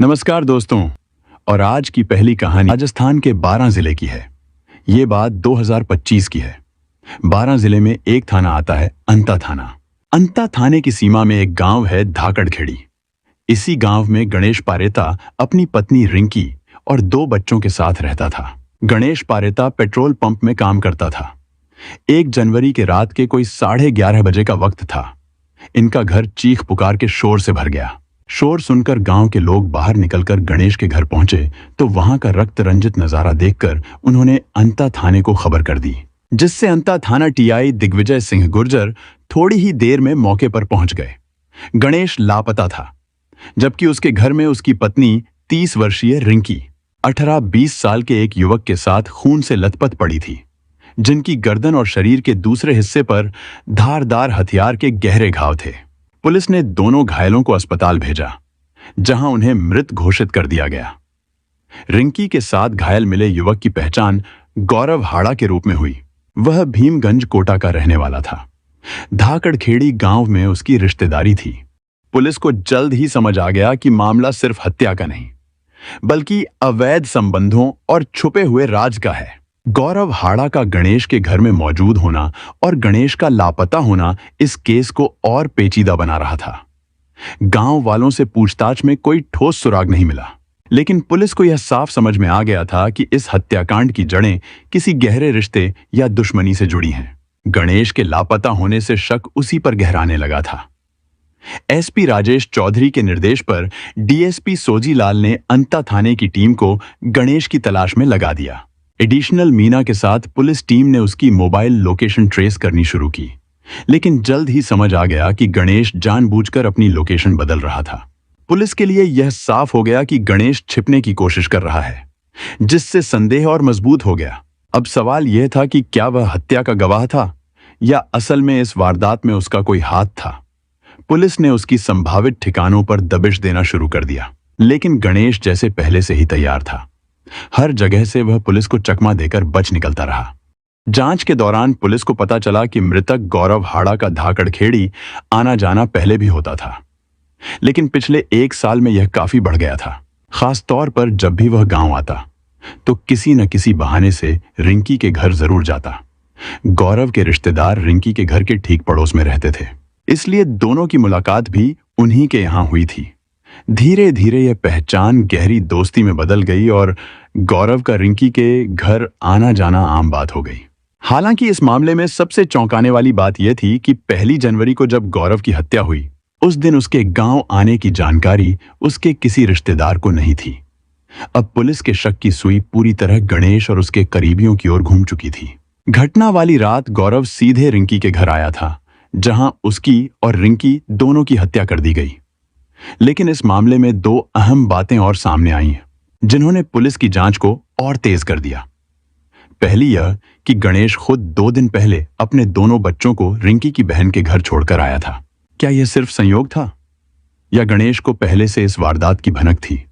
नमस्कार दोस्तों। और आज की पहली कहानी राजस्थान के 12 जिले की है। ये बात 2025 की है। 12 जिले में एक थाना आता है, अंता थाना। अंता थाने की सीमा में एक गांव है, धाकड़खेड़ी। इसी गांव में गणेश पारेता अपनी पत्नी रिंकी और 2 बच्चों के साथ रहता था। गणेश पारेता पेट्रोल पंप में काम करता था। 1 जनवरी के रात के कोई 11:30 बजे का वक्त था। इनका घर चीख पुकार के शोर से भर गया। शोर सुनकर गांव के लोग बाहर निकलकर गणेश के घर पहुंचे तो वहां का रक्त रंजित नजारा देखकर उन्होंने अंता थाने को खबर कर दी, जिससे अंता थाना टीआई दिग्विजय सिंह गुर्जर थोड़ी ही देर में मौके पर पहुंच गए। गणेश लापता था, जबकि उसके घर में उसकी पत्नी 30 वर्षीय रिंकी 18-20 साल के एक युवक के साथ खून से लथपथ पड़ी थी, जिनकी गर्दन और शरीर के दूसरे हिस्से पर धारदार हथियार के गहरे घाव थे। पुलिस ने दोनों घायलों को अस्पताल भेजा, जहां उन्हें मृत घोषित कर दिया गया। रिंकी के साथ घायल मिले युवक की पहचान गौरव हाड़ा के रूप में हुई। वह भीमगंज कोटा का रहने वाला था। धाकड़खेड़ी गांव में उसकी रिश्तेदारी थी। पुलिस को जल्द ही समझ आ गया कि मामला सिर्फ हत्या का नहीं, बल्कि अवैध संबंधों और छुपे हुए राज का है। गौरव हाड़ा का गणेश के घर में मौजूद होना और गणेश का लापता होना इस केस को और पेचीदा बना रहा था। गांव वालों से पूछताछ में कोई ठोस सुराग नहीं मिला, लेकिन पुलिस को यह साफ समझ में आ गया था कि इस हत्याकांड की जड़ें किसी गहरे रिश्ते या दुश्मनी से जुड़ी हैं। गणेश के लापता होने से शक उसी पर गहराने लगा था। एसपी राजेश चौधरी के निर्देश पर डीएसपी सोजीलाल ने अंता थाने की टीम को गणेश की तलाश में लगा दिया। एडिशनल मीना के साथ पुलिस टीम ने उसकी मोबाइल लोकेशन ट्रेस करनी शुरू की, लेकिन जल्द ही समझ आ गया कि गणेश जानबूझकर अपनी लोकेशन बदल रहा था। पुलिस के लिए यह साफ हो गया कि गणेश छिपने की कोशिश कर रहा है, जिससे संदेह और मजबूत हो गया। अब सवाल यह था कि क्या वह हत्या का गवाह था या असल में इस वारदात में उसका कोई हाथ था। पुलिस ने उसकी संभावित ठिकानों पर दबिश देना शुरू कर दिया, लेकिन गणेश जैसे पहले से ही तैयार था। हर जगह से वह पुलिस को चकमा देकर बच निकलता रहा। जांच के दौरान पुलिस को पता चला कि मृतक गौरव हाड़ा का धाकड़खेड़ी आना जाना पहले भी होता था, लेकिन पिछले 1 साल में यह काफी बढ़ गया था। खास तौर पर जब भी वह गांव आता तो किसी न किसी बहाने से रिंकी के घर जरूर जाता। गौरव के रिश्तेदार रिंकी के घर के ठीक पड़ोस में रहते थे, इसलिए दोनों की मुलाकात भी उन्हीं के यहां हुई थी। धीरे धीरे यह पहचान गहरी दोस्ती में बदल गई और गौरव का रिंकी के घर आना जाना आम बात हो गई। हालांकि इस मामले में सबसे चौंकाने वाली बात यह थी कि 1 जनवरी को जब गौरव की हत्या हुई, उस दिन उसके गांव आने की जानकारी उसके किसी रिश्तेदार को नहीं थी। अब पुलिस के शक की सुई पूरी तरह गणेश और उसके करीबियों की ओर घूम चुकी थी। घटना वाली रात गौरव सीधे रिंकी के घर आया था, जहां उसकी और रिंकी दोनों की हत्या कर दी गई। लेकिन इस मामले में 2 अहम बातें और सामने आई हैं, जिन्होंने पुलिस की जांच को और तेज कर दिया। पहली यह कि गणेश खुद 2 दिन पहले अपने दोनों बच्चों को रिंकी की बहन के घर छोड़कर आया था। क्या यह सिर्फ संयोग था या गणेश को पहले से इस वारदात की भनक थी?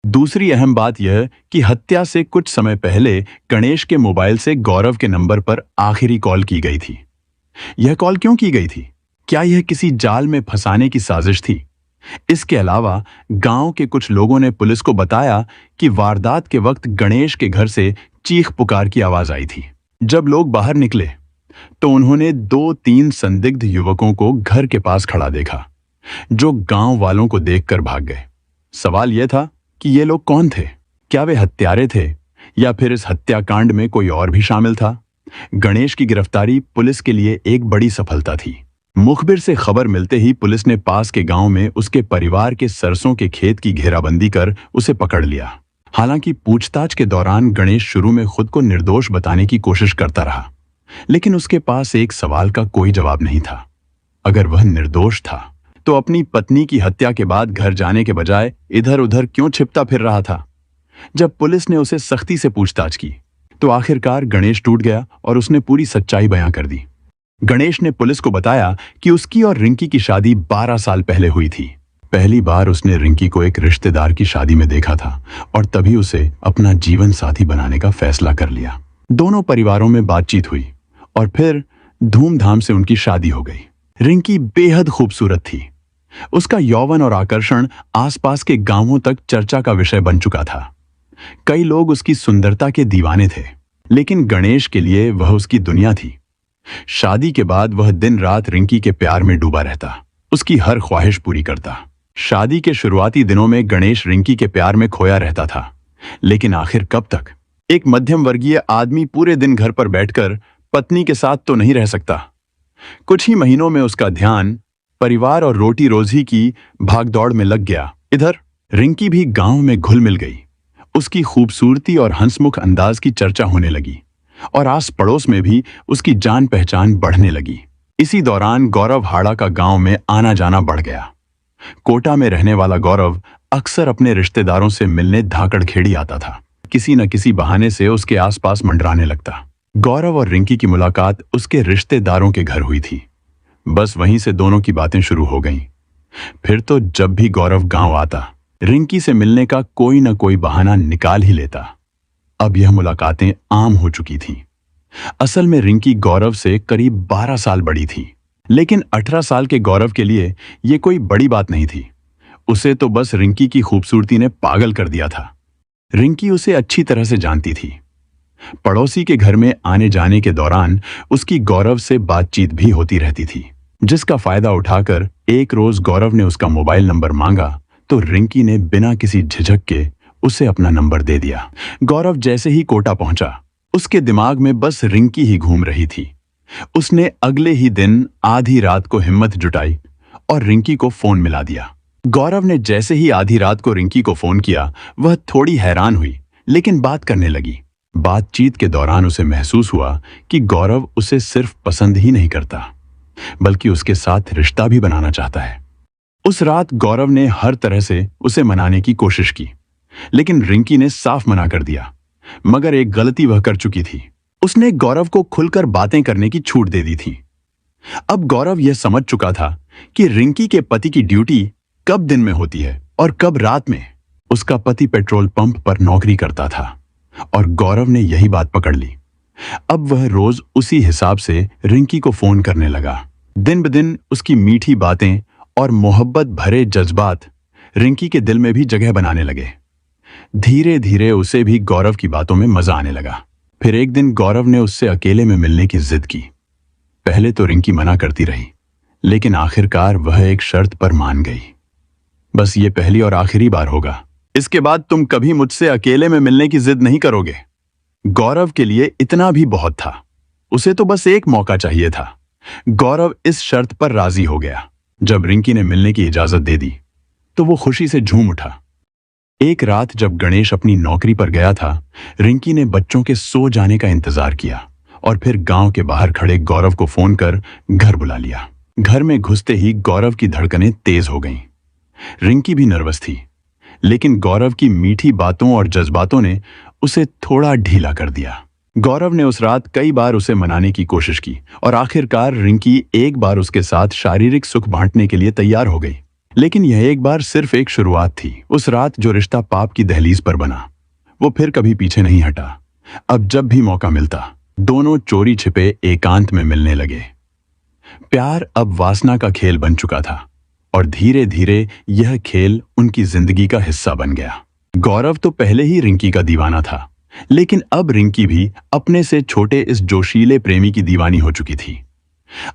दूसरी अहम बात यह कि हत्या से कुछ समय पहले गणेश के मोबाइल से गौरव के नंबर पर आखिरी कॉल की गई थी। यह कॉल क्यों की गई थी? क्या यह किसी जाल में फंसाने की साजिश थी? इसके अलावा गांव के कुछ लोगों ने पुलिस को बताया कि वारदात के वक्त गणेश के घर से चीख पुकार की आवाज आई थी। जब लोग बाहर निकले तो उन्होंने 2-3 संदिग्ध युवकों को घर के पास खड़ा देखा, जो गांव वालों को देखकर भाग गए। सवाल यह था कि ये लोग कौन थे? क्या वे हत्यारे थे या फिर इस हत्याकांड में कोई और भी शामिल था? गणेश की गिरफ्तारी पुलिस के लिए एक बड़ी सफलता थी। मुखबिर से खबर मिलते ही पुलिस ने पास के गांव में उसके परिवार के सरसों के खेत की घेराबंदी कर उसे पकड़ लिया। हालांकि पूछताछ के दौरान गणेश शुरू में खुद को निर्दोष बताने की कोशिश करता रहा, लेकिन उसके पास एक सवाल का कोई जवाब नहीं था। अगर वह निर्दोष था तो अपनी पत्नी की हत्या के बाद घर जाने के बजाय इधर उधर क्यों छिपता फिर रहा था? जब पुलिस ने उसे सख्ती से पूछताछ की तो आखिरकार गणेश टूट गया और उसने पूरी सच्चाई बयां कर दी। गणेश ने पुलिस को बताया कि उसकी और रिंकी की शादी 12 साल पहले हुई थी। पहली बार उसने रिंकी को एक रिश्तेदार की शादी में देखा था और तभी उसे अपना जीवन साथी बनाने का फैसला कर लिया। दोनों परिवारों में बातचीत हुई और फिर धूमधाम से उनकी शादी हो गई। रिंकी बेहद खूबसूरत थी, उसका यौवन और आकर्षण आसपास के गांवों तक चर्चा का विषय बन चुका था। कई लोग उसकी सुंदरता के दीवाने थे, लेकिन गणेश के लिए वह उसकी दुनिया थी। शादी के बाद वह दिन रात रिंकी के प्यार में डूबा रहता, उसकी हर ख्वाहिश पूरी करता। शादी के शुरुआती दिनों में गणेश रिंकी के प्यार में खोया रहता था, लेकिन आखिर कब तक? एक मध्यम वर्गीय आदमी पूरे दिन घर पर बैठकर पत्नी के साथ तो नहीं रह सकता। कुछ ही महीनों में उसका ध्यान परिवार और रोटी रोजी की भागदौड़ में लग गया। इधर रिंकी भी गांव में घुल मिल गई। उसकी खूबसूरती और हंसमुख अंदाज की चर्चा होने लगी और आस पड़ोस में भी उसकी जान पहचान बढ़ने लगी। इसी दौरान गौरव हाड़ा का गांव में आना जाना बढ़ गया। कोटा में रहने वाला गौरव अक्सर अपने रिश्तेदारों से मिलने धाकड़खेड़ी आता था। किसी न किसी बहाने से उसके आसपास मंडराने लगता। गौरव और रिंकी की मुलाकात उसके रिश्तेदारों के घर हुई थी। बस वहीं से दोनों की बातें शुरू हो गईं। फिर तो जब भी गौरव गांव आता, रिंकी से मिलने का कोई न कोई बहाना निकाल ही लेता। अब यह मुलाकातें आम हो चुकी थीं। असल में रिंकी गौरव से करीब 12 साल बड़ी थी, लेकिन 18 साल के गौरव के लिए यह कोई बड़ी बात नहीं थी। उसे तो बस रिंकी की खूबसूरती ने पागल कर दिया था। रिंकी उसे अच्छी तरह से जानती थी। पड़ोसी के घर में आने जाने के दौरान उसकी गौरव से बातचीत भी होती रहती थी, जिसका फायदा उठाकर एक रोज गौरव ने उसका मोबाइल नंबर मांगा तो रिंकी ने बिना किसी झिझक के उसे अपना नंबर दे दिया। गौरव जैसे ही कोटा पहुंचा, उसके दिमाग में बस रिंकी ही घूम रही थी। उसने अगले ही दिन आधी रात को हिम्मत जुटाई और रिंकी को फोन मिला दिया। गौरव ने जैसे ही आधी रात को रिंकी को फोन किया, वह थोड़ी हैरान हुई, लेकिन बात करने लगी। बातचीत के दौरान उसे महसूस हुआ कि गौरव उसे सिर्फ पसंद ही नहीं करता, बल्कि उसके साथ रिश्ता भी बनाना चाहता है। उस रात गौरव ने हर तरह से उसे मनाने की कोशिश की, लेकिन रिंकी ने साफ मना कर दिया। मगर एक गलती वह कर चुकी थी। उसने गौरव को खुलकर बातें करने की छूट दे दी थी। अब गौरव यह समझ चुका था कि रिंकी के पति की ड्यूटी कब दिन में होती है और कब रात में। उसका पति पेट्रोल पंप पर नौकरी करता था और गौरव ने यही बात पकड़ ली। अब वह रोज उसी हिसाब से रिंकी को फोन करने लगा। दिन ब दिन उसकी मीठी बातें और मोहब्बत भरे जज्बात रिंकी के दिल में भी जगह बनाने लगे। धीरे धीरे उसे भी गौरव की बातों में मजा आने लगा। फिर एक दिन गौरव ने उससे अकेले में मिलने की जिद की। पहले तो रिंकी मना करती रही, लेकिन आखिरकार वह एक शर्त पर मान गई। बस ये पहली और आखिरी बार होगा। इसके बाद तुम कभी मुझसे अकेले में मिलने की जिद नहीं करोगे। गौरव के लिए इतना भी बहुत था। उसे तो बस एक मौका चाहिए था। गौरव इस शर्त पर राजी हो गया। जब रिंकी ने मिलने की इजाजत दे दी तो वो खुशी से झूम उठा। एक रात जब गणेश अपनी नौकरी पर गया था, रिंकी ने बच्चों के सो जाने का इंतजार किया और फिर गांव के बाहर खड़े गौरव को फोन कर घर बुला लिया। घर में घुसते ही गौरव की धड़कनें तेज हो गईं। रिंकी भी नर्वस थी, लेकिन गौरव की मीठी बातों और जज्बातों ने उसे थोड़ा ढीला कर दिया। गौरव ने उस रात कई बार उसे मनाने की कोशिश की और आखिरकार रिंकी एक बार उसके साथ शारीरिक सुख बांटने के लिए तैयार हो गई। लेकिन यह एक बार सिर्फ एक शुरुआत थी। उस रात जो रिश्ता पाप की दहलीज पर बना, वो फिर कभी पीछे नहीं हटा। अब जब भी मौका मिलता, दोनों चोरी छिपे एकांत में मिलने लगे। प्यार अब वासना का खेल बन चुका था और धीरे धीरे यह खेल उनकी जिंदगी का हिस्सा बन गया। गौरव तो पहले ही रिंकी का दीवाना था, लेकिन अब रिंकी भी अपने से छोटे इस जोशीले प्रेमी की दीवानी हो चुकी थी।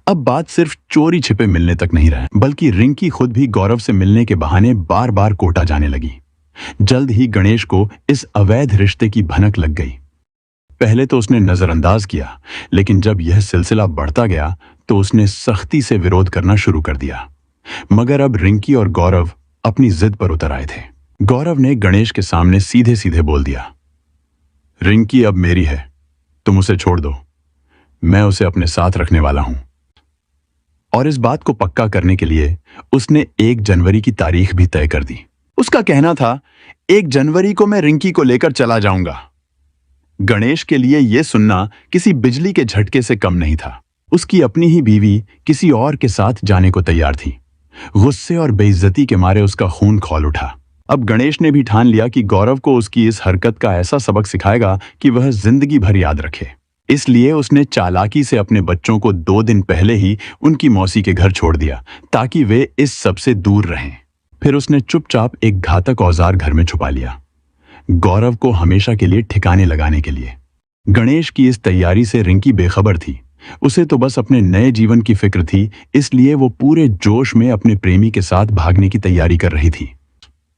अब बात सिर्फ चोरी छिपे मिलने तक नहीं रहा, बल्कि रिंकी खुद भी गौरव से मिलने के बहाने बार बार कोटा जाने लगी। जल्द ही गणेश को इस अवैध रिश्ते की भनक लग गई। पहले तो उसने नजरअंदाज किया, लेकिन जब यह सिलसिला बढ़ता गया तो उसने सख्ती से विरोध करना शुरू कर दिया। मगर अब रिंकी और गौरव अपनी जिद पर उतर आए थे। गौरव ने गणेश के सामने सीधे सीधे बोल दिया, रिंकी अब मेरी है, तुम उसे छोड़ दो। मैं उसे अपने साथ रखने वाला हूं। और इस बात को पक्का करने के लिए उसने 1 जनवरी की तारीख भी तय कर दी। उसका कहना था, 1 जनवरी को मैं रिंकी को लेकर चला जाऊंगा। गणेश के लिए यह सुनना किसी बिजली के झटके से कम नहीं था। उसकी अपनी ही बीवी किसी और के साथ जाने को तैयार थी। गुस्से और बेइज्जती के मारे उसका खून खौल उठा। अब गणेश ने भी ठान लिया कि गौरव को उसकी इस हरकत का ऐसा सबक सिखाएगा कि वह जिंदगी भर याद रखे। इसलिए उसने चालाकी से अपने बच्चों को 2 दिन पहले ही उनकी मौसी के घर छोड़ दिया ताकि वे इस सब से दूर रहें। फिर उसने चुपचाप एक घातक औजार घर में छुपा लिया, गौरव को हमेशा के लिए ठिकाने लगाने के लिए। गणेश की इस तैयारी से रिंकी बेखबर थी। उसे तो बस अपने नए जीवन की फिक्र थी, इसलिए वो पूरे जोश में अपने प्रेमी के साथ भागने की तैयारी कर रही थी।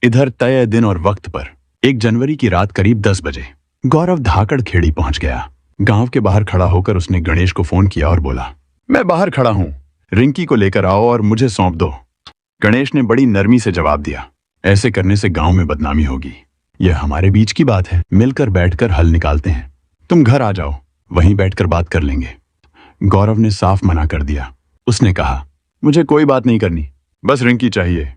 इधर तय दिन और वक्त पर 1 जनवरी की रात करीब 10 बजे गौरव धाकड़ खेड़ी पहुंच गया। गांव के बाहर खड़ा होकर उसने गणेश को फोन किया और बोला, मैं बाहर खड़ा हूं, रिंकी को लेकर आओ और मुझे सौंप दो। गणेश ने बड़ी नरमी से जवाब दिया, ऐसे करने से गांव में बदनामी होगी। यह हमारे बीच की बात है, मिलकर बैठकर हल निकालते हैं। तुम घर आ जाओ, वहीं बैठकर बात कर लेंगे। गौरव ने साफ मना कर दिया। उसने कहा, मुझे कोई बात नहीं करनी, बस रिंकी चाहिए।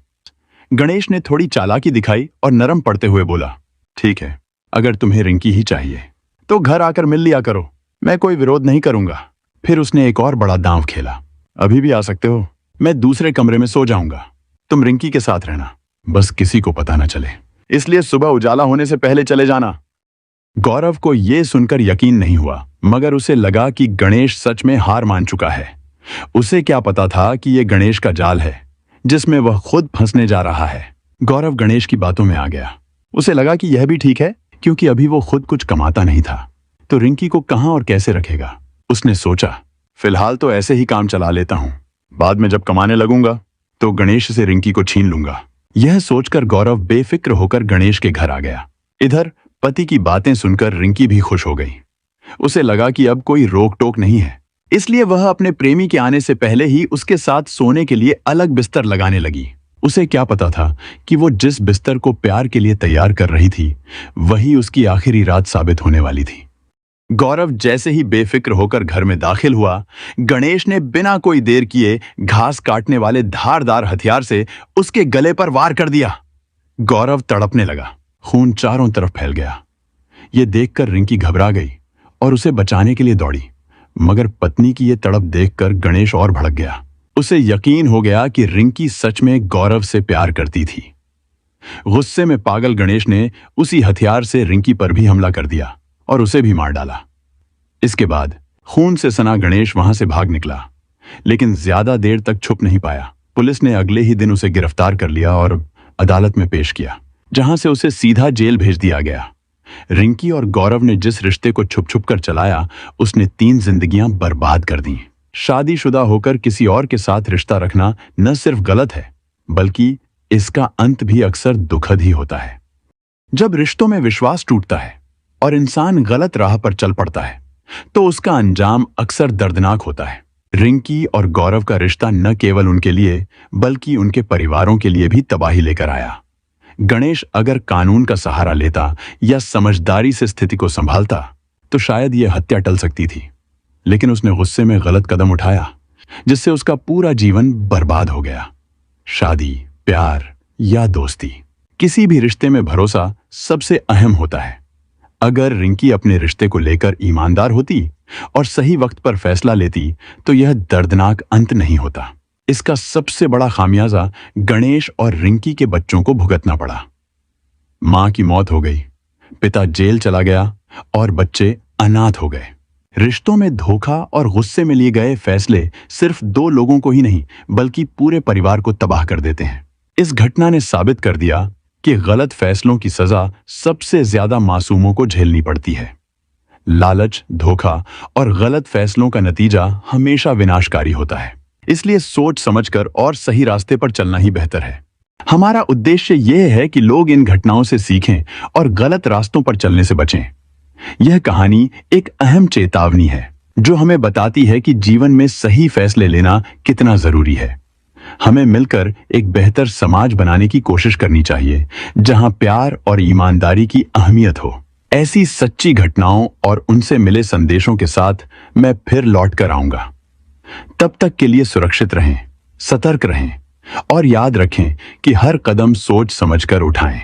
गणेश ने थोड़ी चालाकी दिखाई और नरम पड़ते हुए बोला, ठीक है, अगर तुम्हें रिंकी ही चाहिए तो घर आकर मिल लिया करो, मैं कोई विरोध नहीं करूंगा। फिर उसने एक और बड़ा दांव खेला, अभी भी आ सकते हो, मैं दूसरे कमरे में सो जाऊंगा, तुम रिंकी के साथ रहना, बस किसी को पता न चले, इसलिए सुबह उजाला होने से पहले चले जाना। गौरव को यह सुनकर यकीन नहीं हुआ, मगर उसे लगा कि गणेश सच में हार मान चुका है। उसे क्या पता था कि यह गणेश का जाल है जिसमें वह खुद फंसने जा रहा है। गौरव गणेश की बातों में आ गया। उसे लगा कि यह भी ठीक है, क्योंकि अभी वो खुद कुछ कमाता नहीं था, तो रिंकी को कहां और कैसे रखेगा। उसने सोचा, फिलहाल तो ऐसे ही काम चला लेता हूं, बाद में जब कमाने लगूंगा तो गणेश से रिंकी को छीन लूंगा। यह सोचकर गौरव बेफिक्र होकर गणेश के घर आ गया। इधर पति की बातें सुनकर रिंकी भी खुश हो गई। उसे लगा कि अब कोई रोक टोक नहीं है, इसलिए वह अपने प्रेमी के आने से पहले ही उसके साथ सोने के लिए अलग बिस्तर लगाने लगी। उसे क्या पता था कि वो जिस बिस्तर को प्यार के लिए तैयार कर रही थी वही उसकी आखिरी रात साबित होने वाली थी। गौरव जैसे ही बेफिक्र होकर घर में दाखिल हुआ, गणेश ने बिना कोई देर किए घास काटने वाले धारदार हथियार से उसके गले पर वार कर दिया। गौरव तड़पने लगा, खून चारों तरफ फैल गया। यह देखकर रिंकी घबरा गई और उसे बचाने के लिए दौड़ी, मगर पत्नी की यह तड़प देखकर गणेश और भड़क गया। उसे यकीन हो गया कि रिंकी सच में गौरव से प्यार करती थी। गुस्से में पागल गणेश ने उसी हथियार से रिंकी पर भी हमला कर दिया और उसे भी मार डाला। इसके बाद खून से सना गणेश वहां से भाग निकला, लेकिन ज्यादा देर तक छुप नहीं पाया। पुलिस ने अगले ही दिन उसे गिरफ्तार कर लिया और अदालत में पेश किया, जहां से उसे सीधा जेल भेज दिया गया। रिंकी और गौरव ने जिस रिश्ते को छुप छुप कर चलाया, उसने 3 जिंदगियां बर्बाद कर दी। शादीशुदा होकर किसी और के साथ रिश्ता रखना न सिर्फ गलत है, बल्कि इसका अंत भी अक्सर दुखद ही होता है। जब रिश्तों में विश्वास टूटता है और इंसान गलत राह पर चल पड़ता है, तो उसका अंजाम अक्सर दर्दनाक होता है। रिंकी और गौरव का रिश्ता न केवल उनके लिए बल्कि उनके परिवारों के लिए भी तबाही लेकर आया। गणेश अगर कानून का सहारा लेता या समझदारी से स्थिति को संभालता तो शायद यह हत्या टल सकती थी, लेकिन उसने गुस्से में गलत कदम उठाया, जिससे उसका पूरा जीवन बर्बाद हो गया। शादी, प्यार या दोस्ती, किसी भी रिश्ते में भरोसा सबसे अहम होता है। अगर रिंकी अपने रिश्ते को लेकर ईमानदार होती और सही वक्त पर फैसला लेती तो यह दर्दनाक अंत नहीं होता। इसका सबसे बड़ा खामियाजा गणेश और रिंकी के बच्चों को भुगतना पड़ा। मां की मौत हो गई, पिता जेल चला गया और बच्चे अनाथ हो गए। रिश्तों में धोखा और गुस्से में लिए गए फैसले सिर्फ 2 लोगों को ही नहीं बल्कि पूरे परिवार को तबाह कर देते हैं। इस घटना ने साबित कर दिया कि गलत फैसलों की सजा सबसे ज्यादा मासूमों को झेलनी पड़ती है। लालच, धोखा और गलत फैसलों का नतीजा हमेशा विनाशकारी होता है। इसलिए सोच समझकर और सही रास्ते पर चलना ही बेहतर है। हमारा उद्देश्य यह है कि लोग इन घटनाओं से सीखें और गलत रास्तों पर चलने से बचें। यह कहानी एक अहम चेतावनी है जो हमें बताती है कि जीवन में सही फैसले लेना कितना जरूरी है। हमें मिलकर एक बेहतर समाज बनाने की कोशिश करनी चाहिए, जहां प्यार और ईमानदारी की अहमियत हो। ऐसी सच्ची घटनाओं और उनसे मिले संदेशों के साथ मैं फिर लौट कर आऊंगा। तब तक के लिए सुरक्षित रहें, सतर्क रहें और याद रखें कि हर कदम सोच समझकर उठाएं।